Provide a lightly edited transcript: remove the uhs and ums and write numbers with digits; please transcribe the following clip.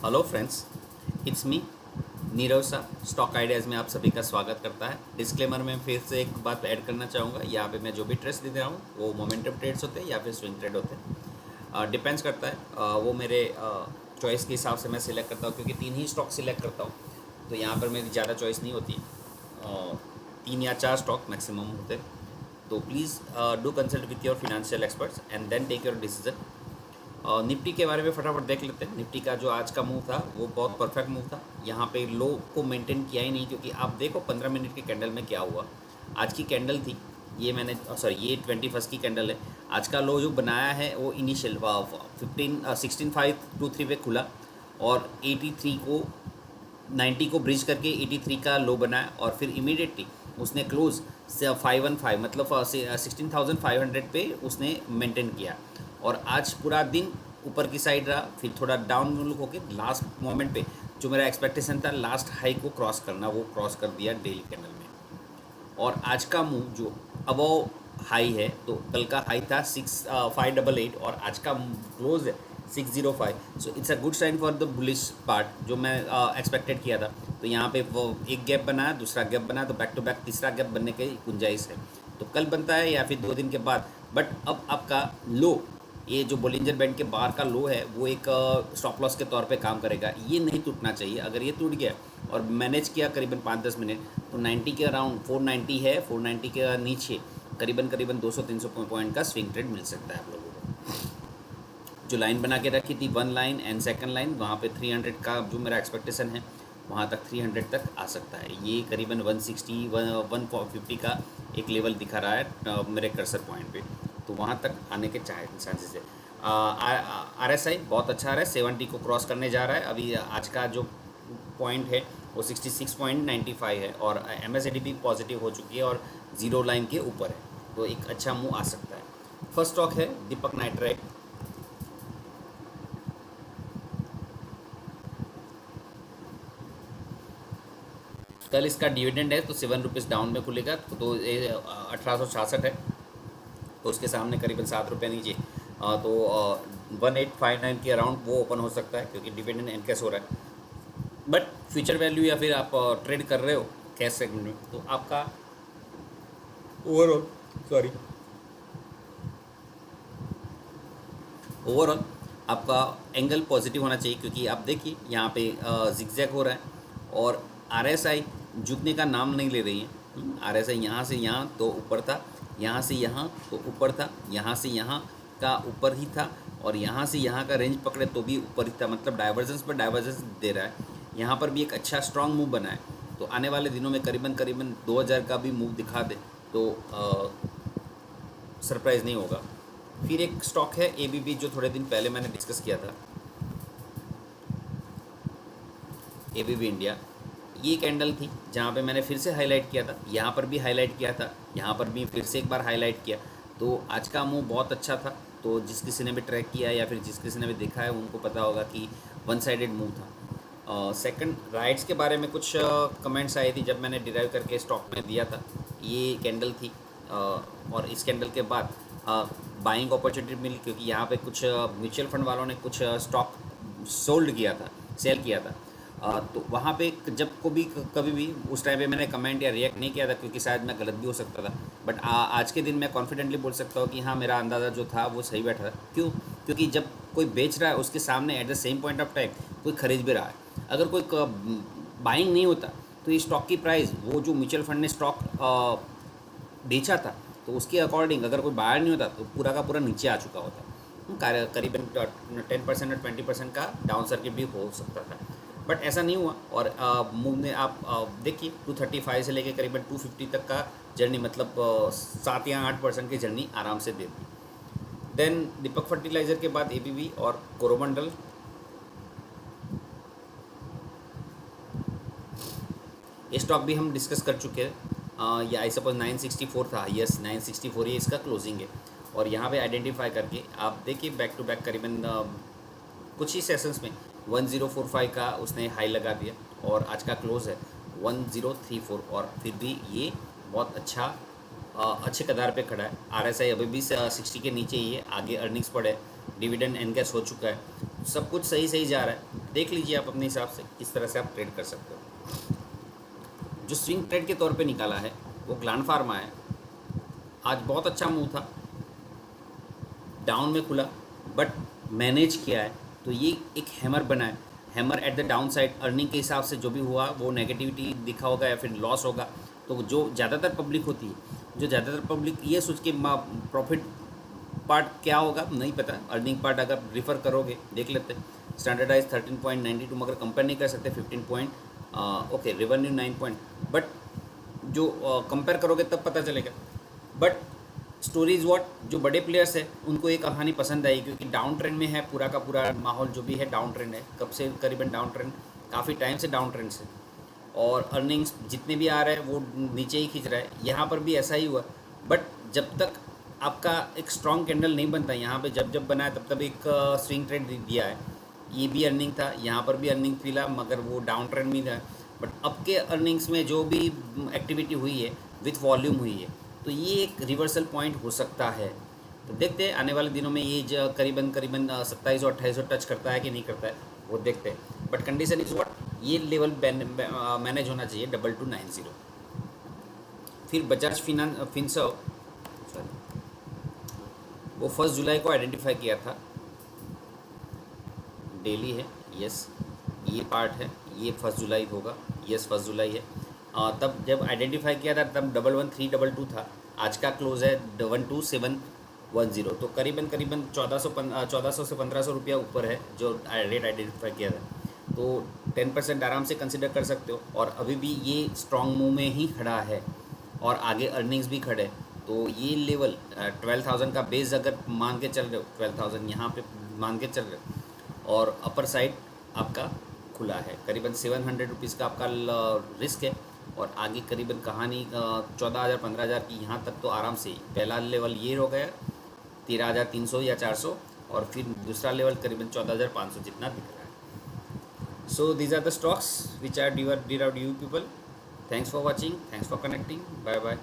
Hello friends, it's me Nirav सा। Stock ideas में आप सभी का स्वागत करता है। डिस्क्लेमर में फिर से एक बात ऐड करना चाहूँगा, यहाँ पे मैं जो भी ट्रेड्स दे रहा हूँ वो मोमेंटम ट्रेड्स होते हैं या फिर स्विंग ट्रेड होते हैं। डिपेंड्स करता है, वो मेरे चॉइस के हिसाब से मैं सिलेक्ट करता हूँ, क्योंकि 3 ही स्टॉक सिलेक्ट करता हूँ, तो यहाँ पर मेरी ज़्यादा चॉइस नहीं होती। 3 या 4 स्टॉक मैक्सिमम होते हैं। तो please do consult with your financial experts and then take your decision. Nifty के बारे में फटाफट देख लेते हैं। निफ्टी का जो आज का मूव था वो बहुत परफेक्ट मूव था। यहाँ पे लो को मेंटेन किया ही नहीं, क्योंकि आप देखो 15 मिनट के कैंडल में क्या हुआ। आज की कैंडल थी ये, मैंने सॉरी ये 21 की कैंडल है। आज का लो जो बनाया है वो इनिशियल 16,523 पे खुला और 83 को 90 को ब्रिज करके 83 का लो बनाया, और फिर इमीडिएटली उसने क्लोज 515 मतलब 16,500 पे उसने मेंटेन किया। और आज पूरा दिन ऊपर की साइड रहा, फिर थोड़ा डाउन लुक होकर लास्ट मोमेंट पे जो मेरा एक्सपेक्टेशन था लास्ट हाई को क्रॉस करना, वो क्रॉस कर दिया डेली कैंडल में। और आज का मूव जो अबव हाई है, तो कल का हाई था 588 और आज का क्लोज है 605। So it's a good sign for the bullish part जो मैं एक्सपेक्टेड किया था। तो यहाँ पे वो एक गैप बना, दूसरा गैप बना, तो बैक टू बैक तीसरा गैप बनने की गुंजाइश है। तो कल बनता है या फिर 2 दिन के बाद। बट अब आपका लो, ये जो बोलिंजर बैंड के बाहर का लो है, वो एक स्टॉप लॉस के तौर पे काम करेगा। ये नहीं टूटना चाहिए। अगर ये टूट गया और मैनेज किया करीबन 5-10 मिनट, तो 90 के अराउंड 490 है, 490 के नीचे करीबन 200-300 पॉइंट का स्विंग ट्रेड मिल सकता है आप लोगों को। जो लाइन बना के रखी थी 1 लाइन एंड सेकंड लाइन, वहाँ पे 300 का जो मेरा एक्सपेक्टेशन है, वहाँ तक 300 तक आ सकता है। ये करीबन 160 150 का एक लेवल दिखा रहा है मेरे कर्सर पॉइंट पे, तो वहाँ तक आने के चांसेस है। RSI बहुत अच्छा आ रहा है, 70 को क्रॉस करने जा रहा है। अभी आज का जो पॉइंट है वो 66.95 है, और MACD भी पॉजिटिव हो चुकी है और जीरो लाइन के ऊपर है, तो एक अच्छा मूव आ सकता है। फर्स्ट स्टॉक है दीपक नाइट्राइट। कल इसका डिविडेंड है, तो 7 रुपीज़ डाउन में खुलेगा, तो 1866 है, तो उसके सामने करीबन 7 रुपये नीचे, तो 1859 के अराउंड वो ओपन हो सकता है, क्योंकि डिविडेंड एनकैश हो रहा है। बट फ्यूचर वैल्यू या फिर आप ट्रेड कर रहे हो कैश सेगमेंट में, तो आपका ओवरऑल ओवरऑल आपका एंगल पॉजिटिव होना चाहिए, क्योंकि आप देखिए यहाँ पे जिगजैग हो रहा है और RSI झुकने का नाम नहीं ले रही है। RSI यहाँ से यहाँ तो ऊपर था, यहाँ से यहाँ तो ऊपर था, यहाँ से यहाँ का ऊपर ही था, और यहाँ से यहाँ का रेंज पकड़े तो भी ऊपर ही था। मतलब डाइवर्जेंस पर डाइवर्जेंस दे रहा है। यहाँ पर भी एक अच्छा स्ट्रॉन्ग मूव बना है, तो आने वाले दिनों में करीबन 2000 का भी मूव दिखा दे तो सरप्राइज़ नहीं होगा। फिर एक स्टॉक है ABB, जो थोड़े दिन पहले मैंने डिस्कस किया था, ABB इंडिया। ये कैंडल थी जहाँ पे मैंने फिर से हाईलाइट किया था, यहाँ पर भी हाईलाइट किया था, यहाँ पर भी फिर से एक बार हाईलाइट किया। तो आज का मूव बहुत अच्छा था। तो जिस किसी ने भी ट्रैक किया या फिर जिस किसी ने भी देखा है, उनको पता होगा कि वन साइडेड मूव था। सेकंड, राइट्स के बारे में कुछ कमेंट्स आए थी जब मैंने डिराइव करके स्टॉक में दिया था। ये कैंडल थी, और इस कैंडल के बाद बाइंग अपॉर्चुनिटी मिली, क्योंकि यहाँ पे कुछ म्यूचुअल फंड वालों ने कुछ स्टॉक सोल्ड किया था, सेल किया था। तो वहाँ पे जब कभी भी उस टाइम पे मैंने कमेंट या रिएक्ट नहीं किया था, क्योंकि शायद मैं गलत भी हो सकता था। बट आज के दिन मैं कॉन्फिडेंटली बोल सकता हूँ कि हाँ, मेरा अंदाज़ा जो था वो सही बैठा था। क्यों? क्योंकि जब कोई बेच रहा है उसके सामने at the same point of time कोई खरीद भी रहा है। अगर कोई बाइंग नहीं होता, तो ये स्टॉक की प्राइस, वो जो म्यूचुअल फंड ने स्टॉक बेचा था, तो उसके अकॉर्डिंग अगर कोई बायर नहीं होता तो पूरा का पूरा नीचे आ चुका होता। करीबन 10% और 20% का डाउन सर्किट भी हो सकता था। बट ऐसा नहीं हुआ, और मूव ने आप देखिए 235 से लेके करीबन 250 तक का जर्नी, मतलब 7 या 8% की जर्नी आराम से दे दी। देन दीपक फर्टिलाइज़र के बाद ABB और कोरोमंडल। ये स्टॉक भी हम डिस्कस कर चुके हैं। या आई सपोज 964 था, यस 964 ये इसका क्लोजिंग है। और यहाँ पे आइडेंटिफाई करके आप देखिए बैक टू बैक करीबन कुछ ही सेशंस में 1045 का उसने हाई लगा दिया, और आज का क्लोज है 1034, और फिर भी ये बहुत अच्छा अच्छे कदार पे खड़ा है। RSI अभी भी 60 के नीचे ही है। आगे अर्निंग्स पड़े, डिविडेंड एनकैश हो चुका है, सब कुछ सही सही जा रहा है। देख लीजिए आप अपने हिसाब से किस तरह से आप ट्रेड कर सकते हो। जो स्विंग ट्रेड के तौर पे निकाला है वो ग्लैंड फार्मा है। आज बहुत अच्छा मूव था, डाउन में खुला बट मैनेज किया है, तो ये एक हैमर बना है। Hammer at the down side earning के हिसाब से जो भी हुआ वो नेगेटिविटी दिखा होगा या फिर लॉस होगा। तो जो ज़्यादातर पब्लिक होती है, जो ज़्यादातर पब्लिक ये सोच के प्रॉफिट पार्ट क्या होगा नहीं पता, अर्निंग पार्ट अगर रिफ़र करोगे देख लेते हैं। स्टैंडर्डाइज 13.92 मगर कंपेयर नहीं कर सकते 15 point, okay revenue 9 point, but जो कंपेयर करोगे तब पता चलेगा। बट स्टोरी इज़ वॉट, जो बड़े प्लेयर्स हैं उनको ये कहानी पसंद आई क्योंकि डाउन ट्रेंड में है, पूरा का पूरा माहौल जो भी है डाउन ट्रेंड है। कब से करीबन डाउन ट्रेंड, काफ़ी टाइम से डाउन ट्रेंड से, और अर्निंग्स जितने भी आ रहे हैं वो नीचे ही खींच रहा है। यहाँ पर भी ऐसा ही हुआ, बट जब तक आपका एक स्ट्रॉन्ग कैंडल नहीं बनता, यहाँ पे जब जब बना है तब तब एक स्विंग ट्रेंड दिया है। ये भी अर्निंग था, यहाँ पर भी अर्निंग मिला मगर वो डाउन ट्रेंड में था। बट अब के अर्निंग्स में जो भी एक्टिविटी हुई है विथ वॉल्यूम हुई है, तो ये एक रिवर्सल पॉइंट हो सकता है। तो देखते हैं आने वाले दिनों में ये जो करीबन 27 और 28 टच करता है कि नहीं करता है वो देखते हैं। बट कंडीशन इज व्हाट, ये लेवल मैनेज होना चाहिए 2290। फिर बजाज फिनसर्व वो 1 जुलाई को आइडेंटिफाई किया था, डेली है, यस ये पार्ट है, ये 1 जुलाई होगा, यस 1 जुलाई है। तब जब आइडेंटिफाई किया था तब 11322 था, आज का क्लोज है 12710, तो करीबन 1400 से 1500 रुपया ऊपर है जो रेट आइडेंटिफाई किया था। तो 10% आराम से कंसिडर कर सकते हो, और अभी भी ये स्ट्रॉन्ग मूव में ही खड़ा है और आगे अर्निंग्स भी खड़े हैं। तो ये लेवल 12,000 का बेस अगर मान के चल रहे हो, 12,000 यहाँ पे मान के चल रहे हो, और अपर साइड आपका खुला है, करीबन 700 रुपीज़ का आपका रिस्क है, और आगे करीबन कहानी 14,000 15,000 की यहाँ तक तो आराम से। पहला लेवल ये हो गया 13,300 या 400, और फिर दूसरा लेवल करीबन 14,500 जितना दिख रहा है। So these are the stocks which are derived you people. Thanks for watching, thanks for connecting, bye bye.